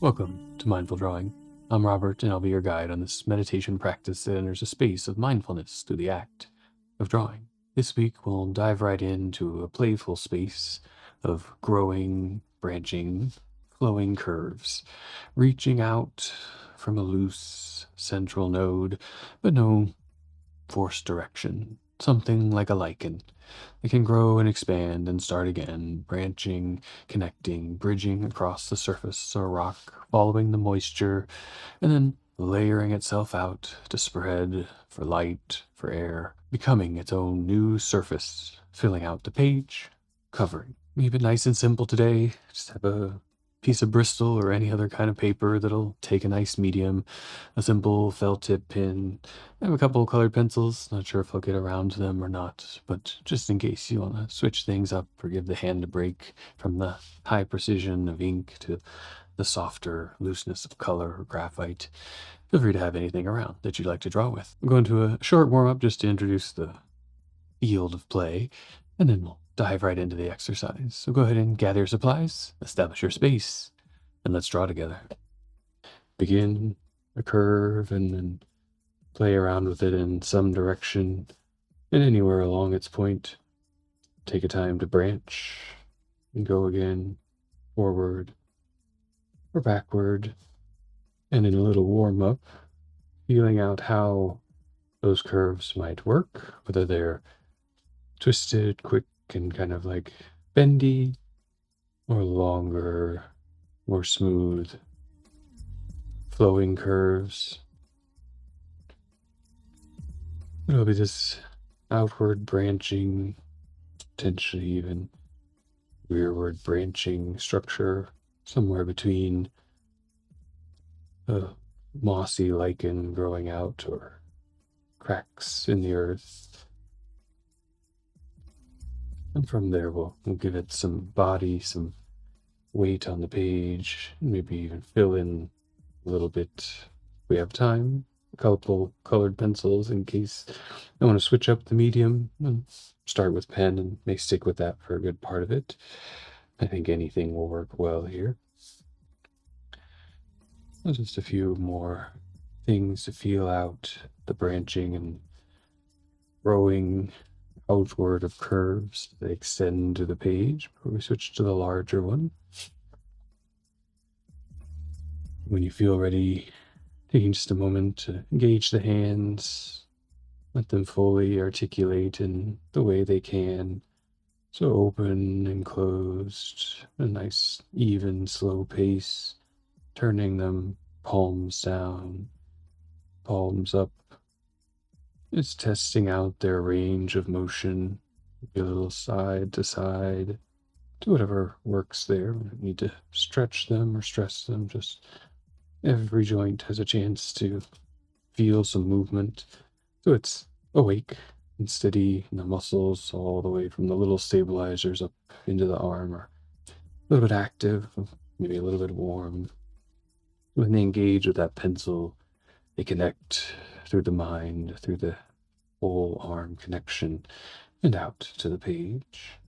Welcome to Mindful Drawing. I'm Robert, and I'll be your guide on this meditation practice that enters a space of mindfulness through the act of drawing. This week, we'll dive right into a playful space of growing, branching, flowing curves, reaching out from a loose central node, but no forced direction. Something like a lichen. It can grow and expand and start again, branching, connecting, bridging across the surface of a rock, following the moisture, and then layering itself out to spread for light, for air, becoming its own new surface, filling out the page, covering. Keep it nice and simple today. Just have a piece of Bristol or any other kind of paper that'll take a nice medium, a simple felt tip pin. I have a couple of colored pencils. Not sure if I'll get around to them or not, but just in case you want to switch things up or give the hand a break from the high precision of ink to the softer looseness of color or graphite, feel free to have anything around that you'd like to draw with. I'm going to a short warm-up just to introduce the field of play, and then we'll dive right into the exercise. So go ahead and gather your supplies, establish your space, and let's draw together. Begin a curve and then play around with it in some direction and anywhere along its point. Take a time to branch and go again, forward or backward, and in a little warm up, feeling out how those curves might work, whether they're twisted, quick, and kind of like bendy, or longer, more smooth, flowing curves. It'll be this outward branching, potentially even rearward branching structure, somewhere between a mossy lichen growing out or cracks in the earth. And from there, we'll give it some body, some weight on the page, maybe even fill in a little bit if we have time. A couple colored pencils in case I want to switch up the medium and start with pen and may stick with that for a good part of it. I think anything will work well here. Just a few more things to feel out the branching and growing outward of curves that extend to the page before we switch to the larger one. When you feel ready, taking just a moment to engage the hands, let them fully articulate in the way they can. So open and closed, a nice, even, slow pace, turning them palms down, palms up. It's testing out their range of motion, maybe a little side to side, to whatever works there. We don't need to stretch them or stress them, just every joint has a chance to feel some movement. So it's awake and steady in the muscles all the way from the little stabilizers up into the arm, or a little bit active, maybe a little bit warm. When they engage with that pencil, they connect through the mind, through the whole arm connection, and out to the page.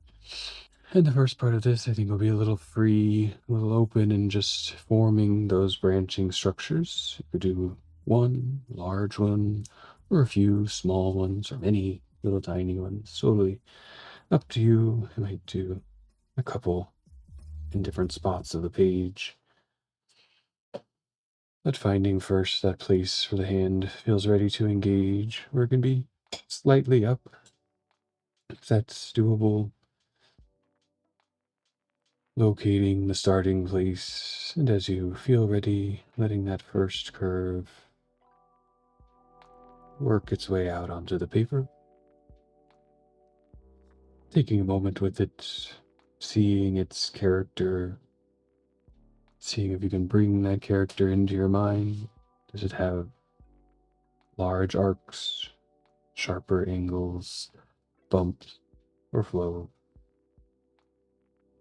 And the first part of this, I think, will be a little free, a little open, and just forming those branching structures. You could do one large one, or a few small ones, or many little tiny ones. Totally up to you. I might do a couple in different spots of the page. But finding first that place where the hand feels ready to engage, where it can be slightly up, if that's doable. Locating the starting place, and as you feel ready, letting that first curve work its way out onto the paper. Taking a moment with it, seeing its character, seeing if you can bring that character into your mind. Does it have large arcs, sharper angles, bumps, or flow?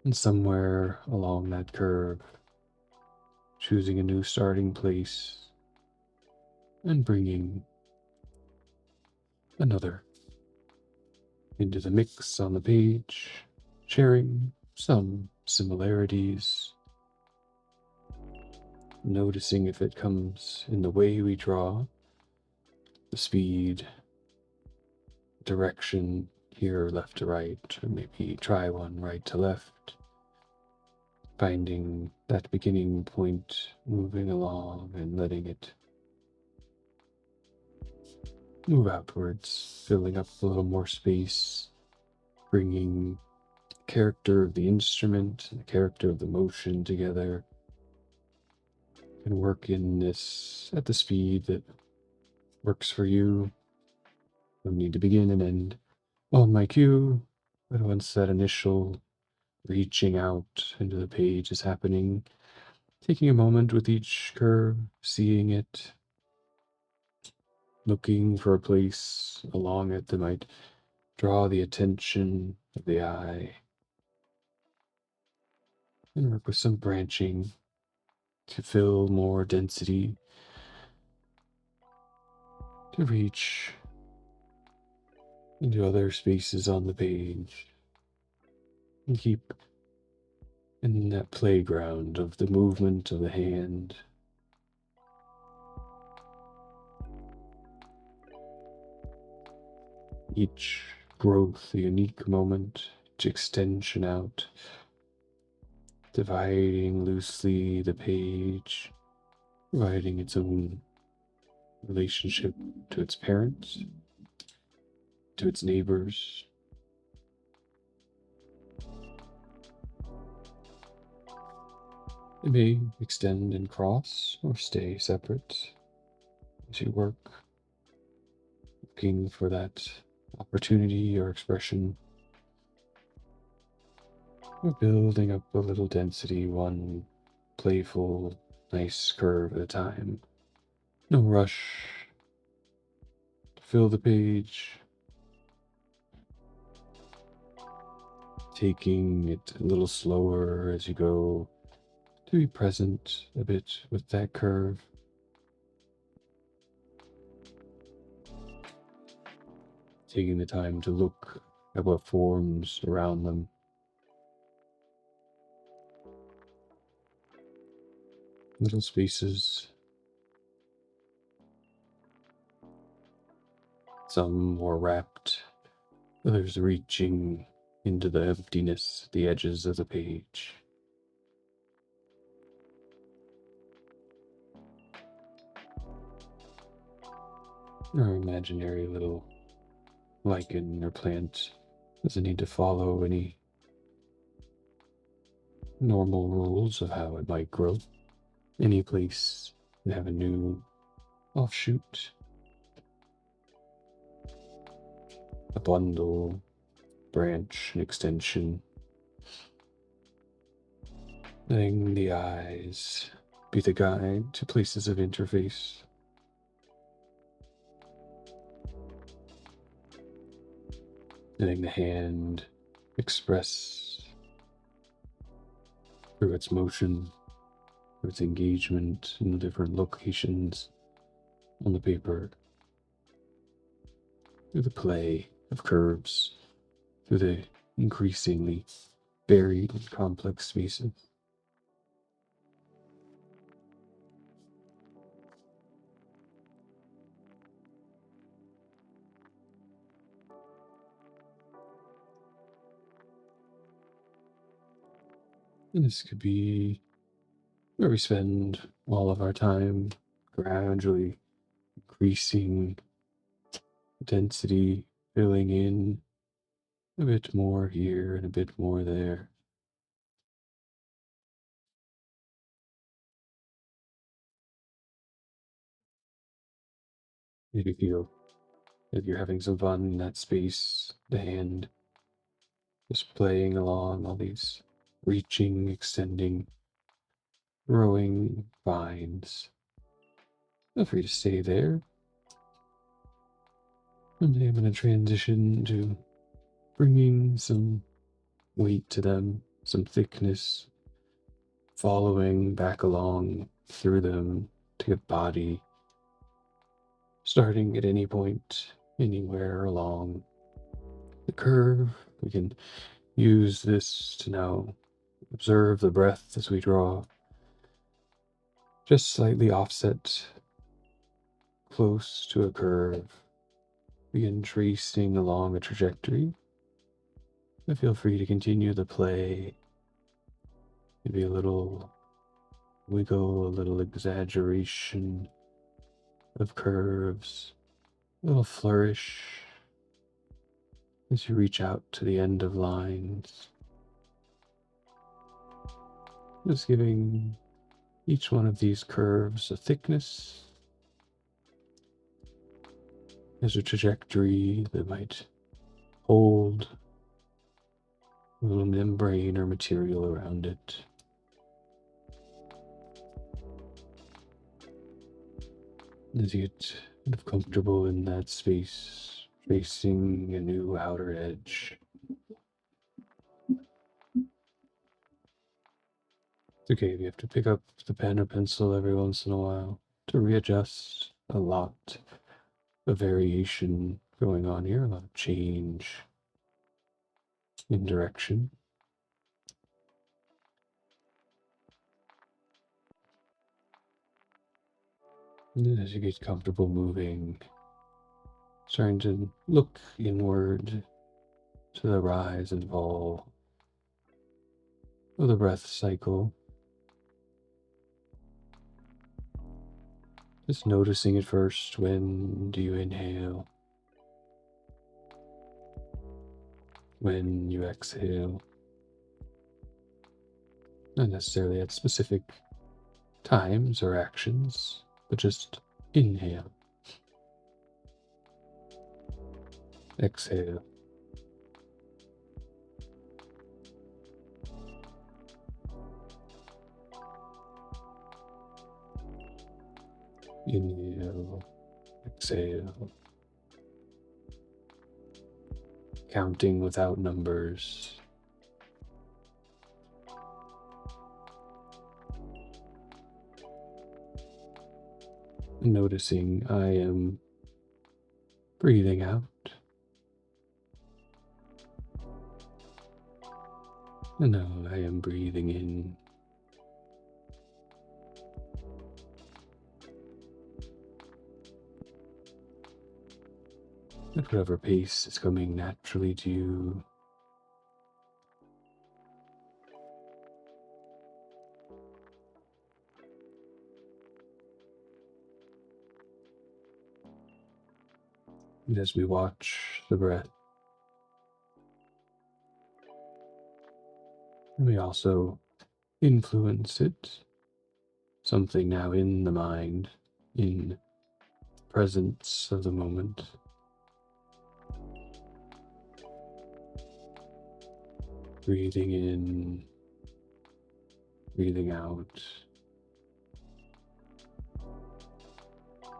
And somewhere along that curve, choosing a new starting place and bringing another into the mix on the page, sharing some similarities, noticing if it comes in the way we draw, the speed, direction, here left to right, or maybe try one right to left, finding that beginning point, moving along and letting it move outwards, filling up a little more space, bringing the character of the instrument and the character of the motion together, and work in this at the speed that works for you. No need to begin and end on my cue, but once that initial reaching out into the page is happening, taking a moment with each curve, seeing it, looking for a place along it that might draw the attention of the eye, and work with some branching to fill more density, to reach into other spaces on the page, and keep in that playground of the movement of the hand. Each growth, a unique moment, each extension out, dividing loosely the page, providing its own relationship to its parents, to its neighbors. It may extend and cross or stay separate as you work, looking for that opportunity or expression. We're building up a little density, one playful, nice curve at a time. No rush to fill the page, taking it a little slower as you go, to be present a bit with that curve. Taking the time to look at what forms around them. Little spaces, some more wrapped, others reaching into the emptiness, the edges of the page. Our imaginary little lichen or plant doesn't need to follow any normal rules of how it might grow. Any place can have a new offshoot, a bundle, branch, an extension. Letting the eyes be the guide to places of interface. Letting the hand express through its motion, through its engagement in the different locations on the paper, through the play of curves, through the increasingly varied and complex spaces. And this could be where we spend all of our time, gradually increasing density, filling in a bit more here and a bit more there. Maybe feel that you're having some fun in that space, the hand just playing along all these reaching, extending, growing vines. Feel free to stay there. And I'm going to transition to bringing some weight to them, some thickness, following back along through them to get body, starting at any point, anywhere along the curve. We can use this to now observe the breath as we draw. just slightly offset, close to a curve. Begin tracing along a trajectory. But feel free to continue the play. Maybe a little wiggle, a little exaggeration of curves, a little flourish as you reach out to the end of lines. Just giving each one of these curves a thickness. There's a trajectory that might hold a little membrane or material around it. As you get kind of comfortable in that space, tracing a new outer edge. It's okay if you have to pick up the pen or pencil every once in a while to readjust. A lot of variation going on here, a lot of change in direction. And then as you get comfortable moving, starting to look inward to the rise and fall of the breath cycle. Just noticing at first, when do you inhale? When you exhale? Not necessarily at specific times or actions, but just inhale. Exhale. Inhale. Exhale. Counting without numbers. Noticing I am breathing out. And now I am breathing in. At whatever pace is coming naturally to you. And as we watch the breath, we also influence it. Something now in the mind, in presence of the moment. Breathing in, breathing out.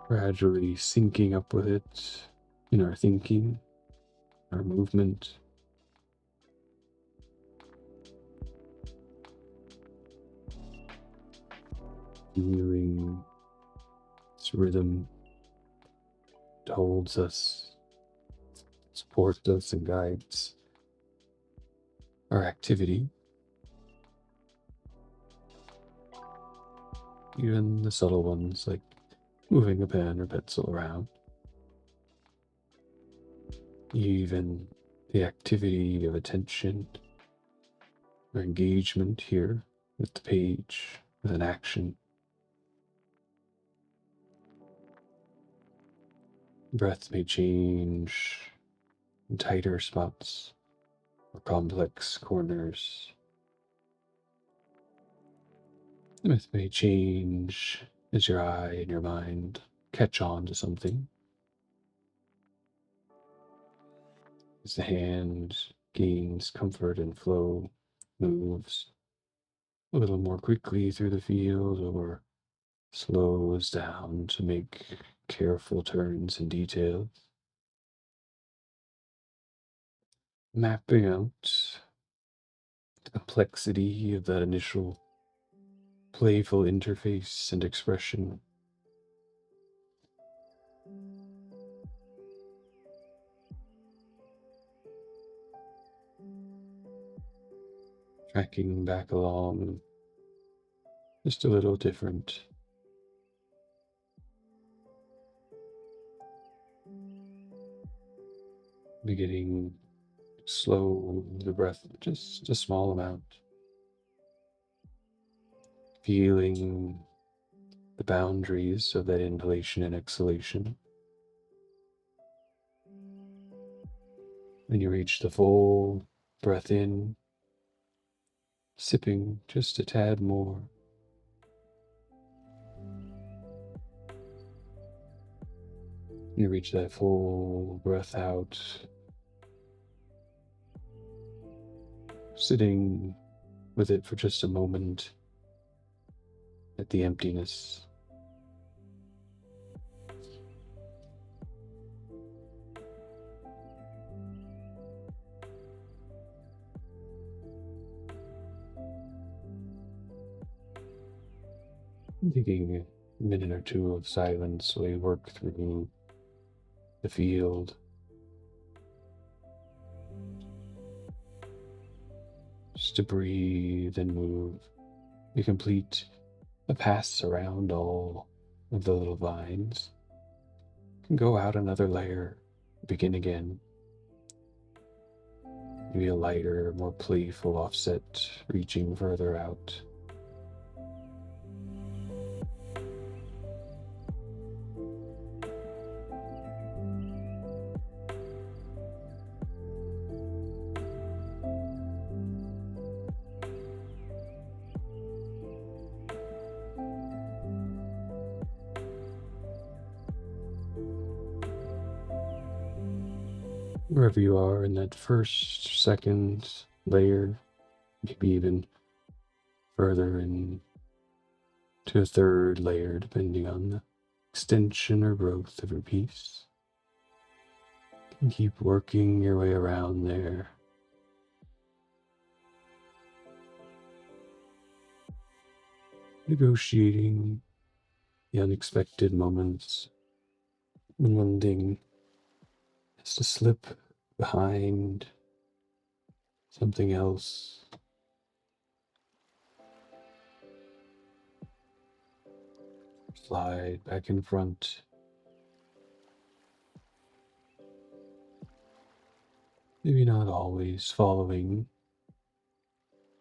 Gradually syncing up with it in our thinking, our movement. Feeling this rhythm that holds us, supports us, and guides our activity. Even the subtle ones like moving a pen or pencil around. Even the activity of attention or engagement here with the page, with an action. Breath may change in tighter spots or complex corners. The breath may change as your eye and your mind catch on to something. As the hand gains comfort and flow, moves a little more quickly through the field or slows down to make careful turns and details. Mapping out the complexity of that initial playful interface and expression. Tracking back along, just a little different beginning to slow the breath just a small amount, feeling the boundaries of that inhalation and exhalation. When you reach the full breath in, sipping just a tad more. You reach that full breath out, sitting with it for just a moment at the emptiness. Taking a minute or two of silence while you work through the field. Just to breathe and move. You complete a pass around all of the little vines. You can go out another layer, begin again. Maybe a lighter, more playful offset, reaching further out. Wherever you are in that first, second layer, maybe even further in to a third layer, depending on the extension or growth of your piece. You can keep working your way around there. Negotiating the unexpected moments when one thing has to slip behind something else. Slide back in front. Maybe not always following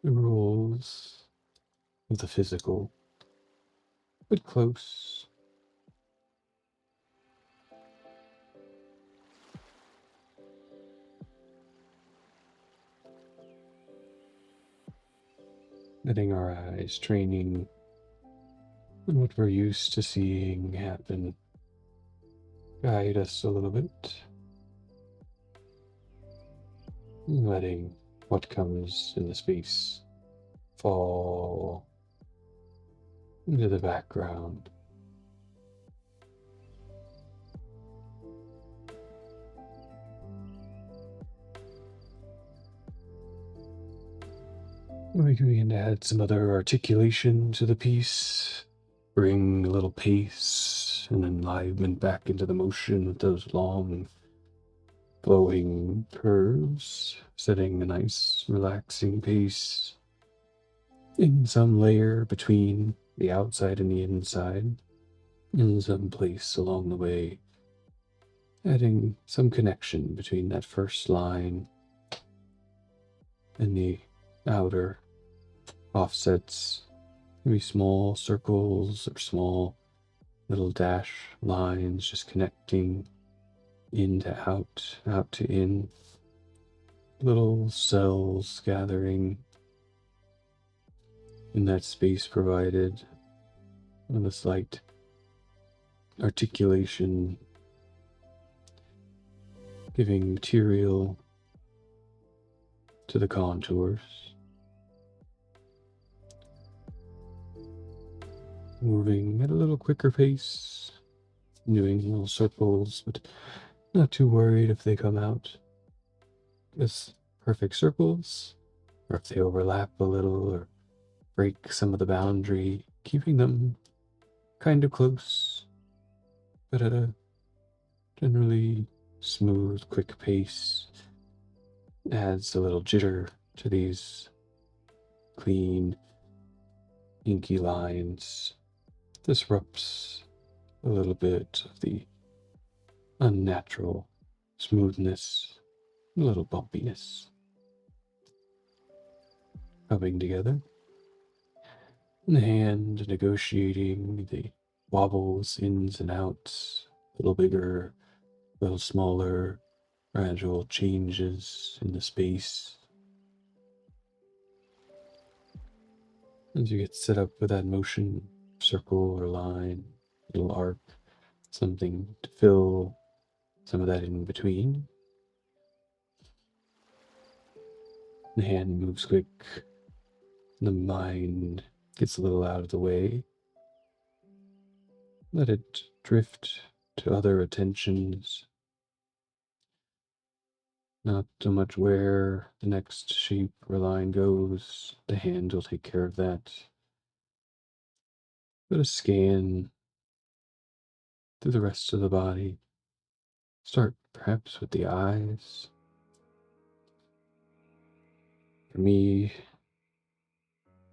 the rules of the physical, but close. Letting our eyes training on what we're used to seeing happen guide us a little bit. Letting what comes in the space fall into the background. We can begin to add some other articulation to the piece, bring a little pace and enlivenment back into the motion with those long flowing curves, setting a nice relaxing pace in some layer between the outside and the inside, in some place along the way, adding some connection between that first line and the outer offsets, maybe small circles or small little dash lines just connecting in to out, out to in, little cells gathering in that space provided with a slight articulation, giving material to the contours. Moving at a little quicker pace, doing little circles, but not too worried if they come out as perfect circles, or if they overlap a little or break some of the boundary, keeping them kind of close, but at a generally smooth, quick pace. Adds a little jitter to these clean, inky lines. Disrupts a little bit of the unnatural smoothness a little bumpiness coming together. And the hand negotiating the wobbles, ins and outs, a little bigger, a little smaller, gradual changes in the space. As you get set up with that motion, circle or line, little arc, something to fill some of that in between. The hand moves quick, the mind gets a little out of the way. Let it drift to other attentions. Not so much where the next shape or line goes, the hand will take care of that. But a scan through the rest of the body. Start perhaps with the eyes. For me,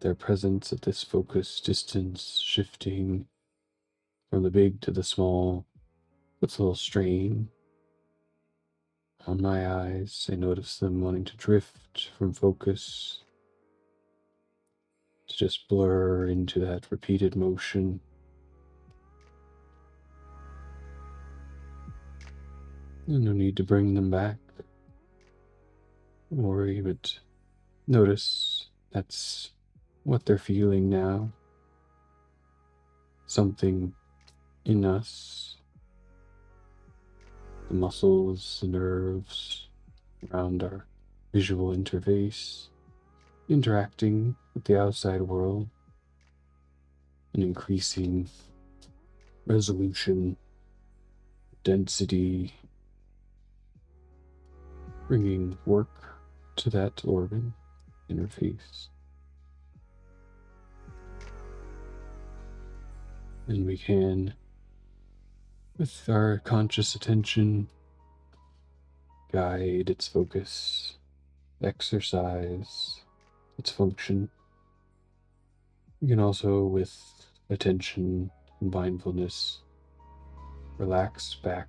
their presence at this focus distance, shifting from the big to the small, puts a little strain on my eyes. I notice them wanting to drift from focus to just blur into that repeated motion. And no need to bring them back. Don't worry, but notice that's what they're feeling now. Something in us, the muscles, the nerves around our visual interface, interacting with the outside world, an increasing resolution, density, bringing work to that organ interface. And we can, with our conscious attention, guide its focus, exercise its function. You can also, with attention and mindfulness, relax back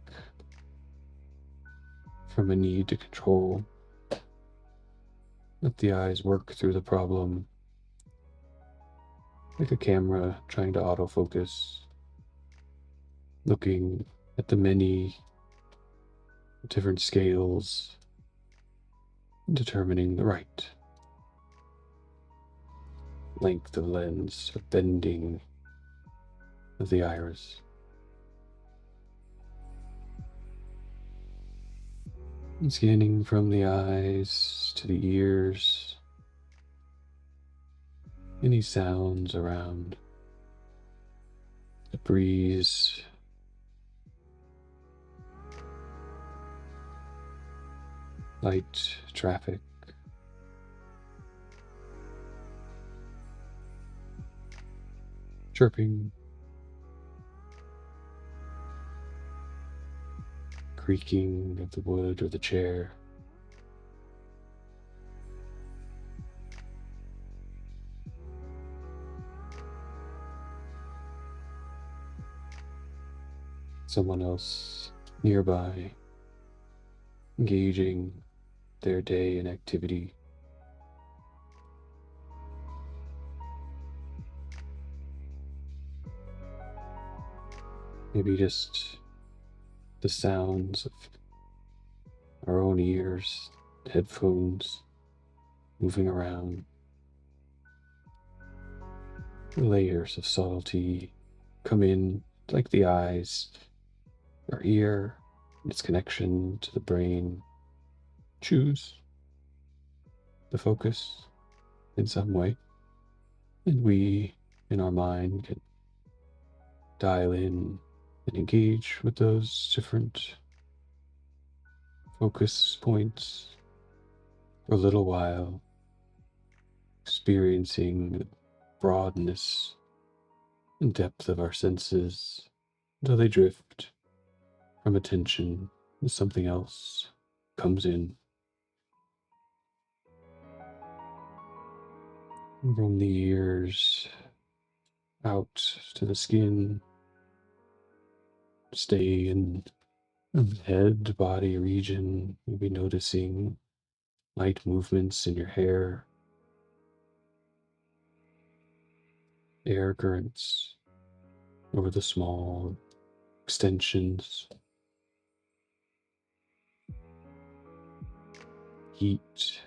from a need to control. Let the eyes work through the problem, like a camera trying to autofocus, looking at the many different scales, determining the right length of lens, or bending of the iris. And scanning from the eyes to the ears, any sounds around, the breeze, light, traffic, chirping, creaking of the wood or the chair. Someone else nearby, engaging their day in activity. Maybe just the sounds of our own ears, headphones moving around. Layers of subtlety come in, like the eyes, our ear, its connection to the brain. Choose the focus in some way, and we, in our mind, can dial in and engage with those different focus points for a little while, experiencing the broadness and depth of our senses until they drift from attention to something else comes in. From the ears out to the skin, stay in From the head body region, you'll be noticing light movements in your hair, air currents over the small extensions, heat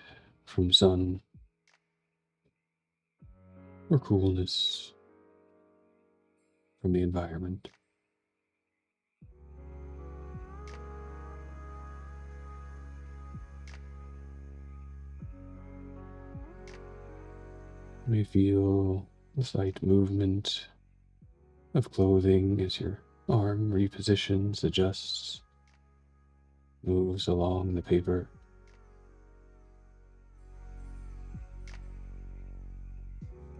from sun, or coolness from the environment. You may feel the slight movement of clothing as your arm repositions, adjusts, moves along the paper.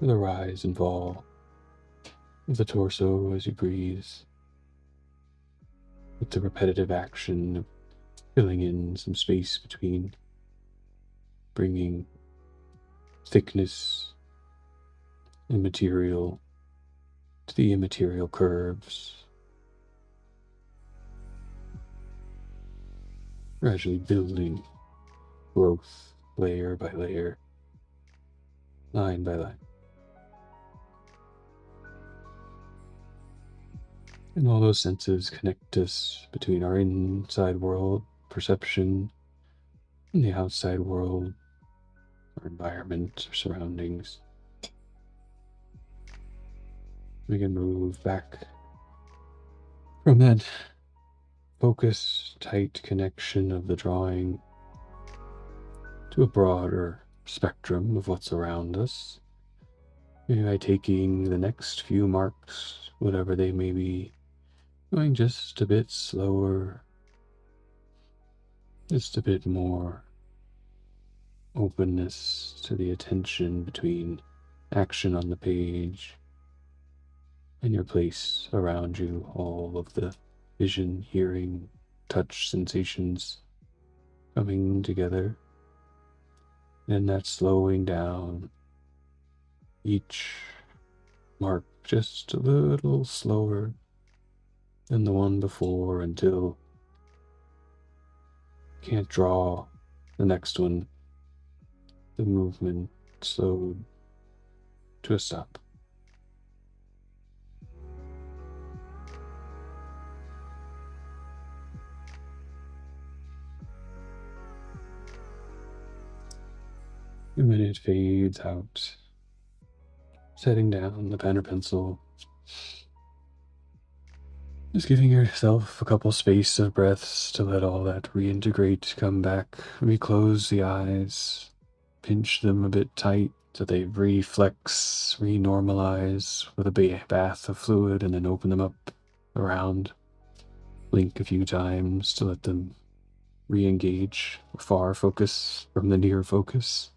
The rise and fall of the torso as you breathe, with the repetitive action of filling in some space between, bringing thickness and material to the immaterial curves, gradually building growth layer by layer, line by line. And all those senses connect us between our inside world, perception, and the outside world, our environment, our surroundings. We can move back from that focus, tight connection of the drawing to a broader spectrum of what's around us. Maybe by taking the next few marks, whatever they may be, going just a bit slower, just a bit more openness to the attention between action on the page and your place around you, all of the vision, hearing, touch sensations coming together. And that slowing down, each mark just a little slower than the one before until you can't draw the next one, the movement slowed to a stop. And then it fades out, setting down the pen or pencil, just giving yourself a couple space of breaths to let all that reintegrate, come back, reclose the eyes, pinch them a bit tight so they reflex, renormalize with a bath of fluid, and then open them up around, blink a few times to let them re-engage, far focus from the near focus.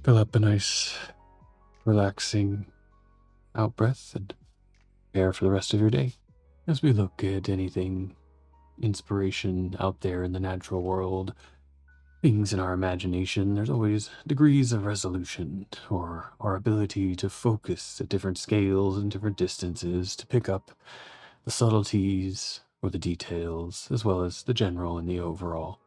Fill up a nice, relaxing out breath and prepare for the rest of your day. As we look at anything, inspiration out there in the natural world, things in our imagination, there's always degrees of resolution, or our ability to focus at different scales and different distances to pick up the subtleties or the details, as well as the general and the overall.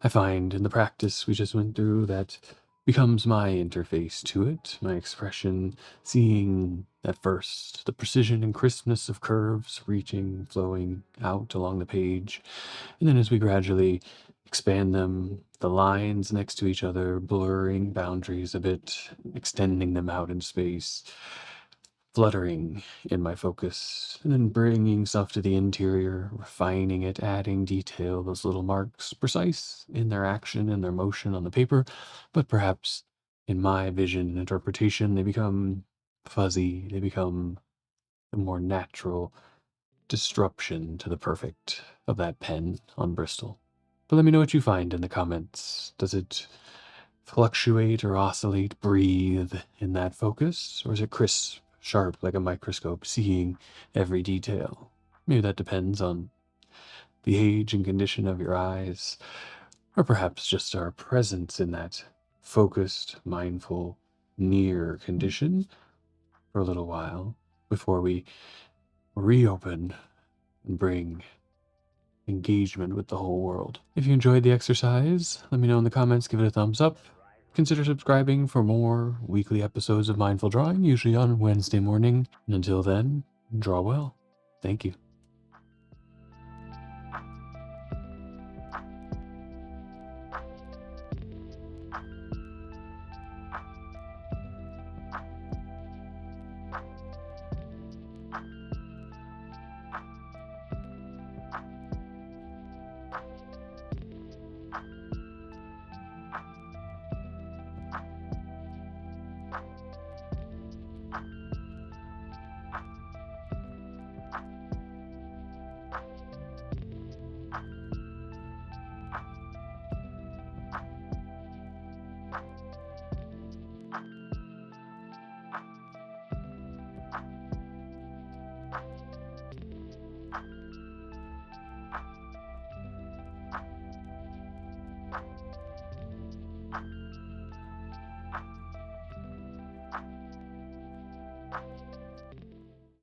I find in the practice we just went through that becomes my interface to it, my expression, seeing at first the precision and crispness of curves reaching, flowing out along the page, and then as we gradually expand them, the lines next to each other, blurring boundaries a bit, extending them out in space, fluttering in my focus, and then bringing stuff to the interior, refining it, adding detail, those little marks, precise in their action and their motion on the paper, but perhaps in my vision and interpretation, they become fuzzy, they become a more natural disruption to the perfect of that pen on Bristol. But let me know what you find in the comments. Does it fluctuate or oscillate, breathe in that focus? Or is it crisp, sharp like a microscope, seeing every detail? Maybe that depends on the age and condition of your eyes, or perhaps just our presence in that focused, mindful, near condition for a little while before we reopen and bring engagement with the whole world. If you enjoyed the exercise, let me know in the comments, give it a thumbs up. Consider subscribing for more weekly episodes of Mindful Drawing, usually on Wednesday morning. And until then, draw well. Thank you.